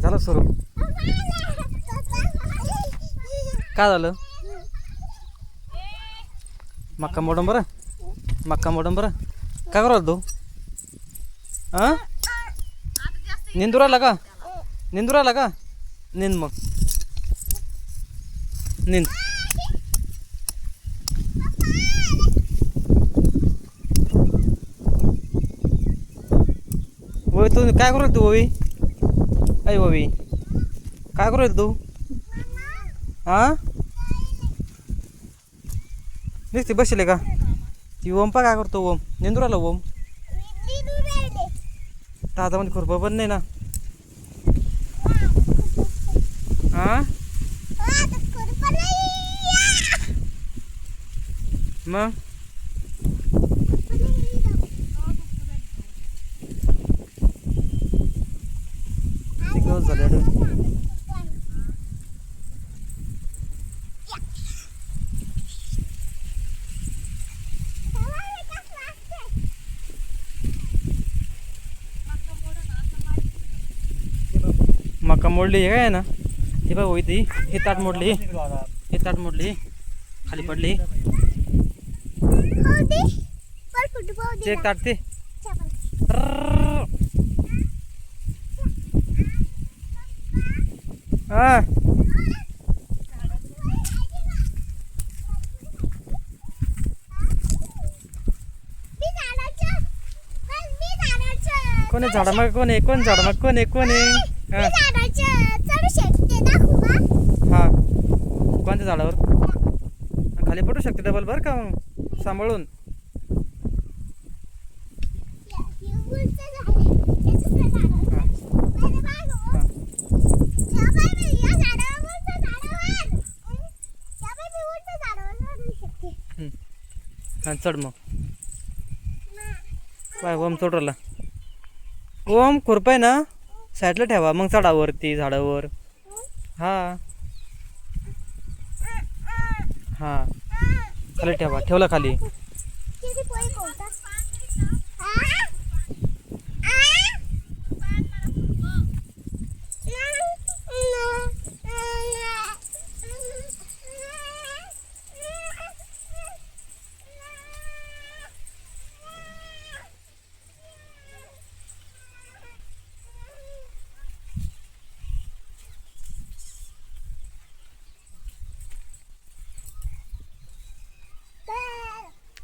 झालं सुरू. काय झालं? मक्का मोडून बरं, मक्का मोडून बरं. काय करू तू? हां, निंदू राहिला का? निंदू राहिला का? निंद मग, निंद. ओवी तू काय करू तू? ओवी, ऐ ओवी, काय करू तू? हां, नुसती बसले का? ती ओम पा काय करतो? ओम निंदू राहिला. ओम हातामध्ये खुरपं पण नाही ना. हां, मग झालं. मका मोडली हे काय ना, हे बघ होती. हे ताट मोडली, हे ताट मोडली, खाली पडली. एक ताट ते हा. कोण आहे झाडा मग? कोण आहे? कोण झाडा मग? कोण आहे? कोण आहे? हा, कोणत्या झाडावर? खाली पडू शकते डबल बरं का, मग सांभाळून. हां, चढ मग. काय ओम चढ राहिला? ओम खुरपाय ना, साईडला ठेवा मग चढावरती झाडावर. हा हा, खाली ठेवा. ठेवला खाली.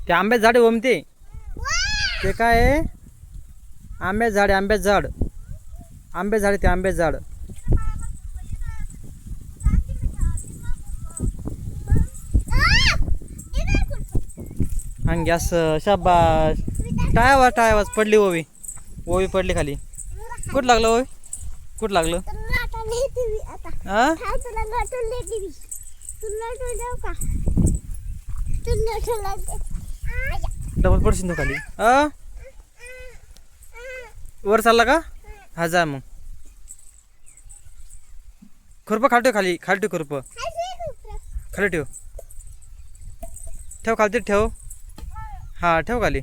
ते आंब्याचं झाड आहे ओम. ते काय आहे? आंब्याचं झाड आहे. आंब्याचं झाड, आंब्याचं झाड आहे ते. आंब्याचं झाड. आणि गॅस शाबास. टाळ्यावाज, टाळ्यावाज. पडली ओवी, ओवी पडली खाली. कुठं लागलं ओवी? कुठं लागलं? हां, डबल पडशील तू खाली. वर चालला का? हा, जा मग. खुरपं खाली ठेव. खाली खाली ठेव खुरपं. खाली ठेव. ठेव खाली ठेव. हा, ठेव खाली.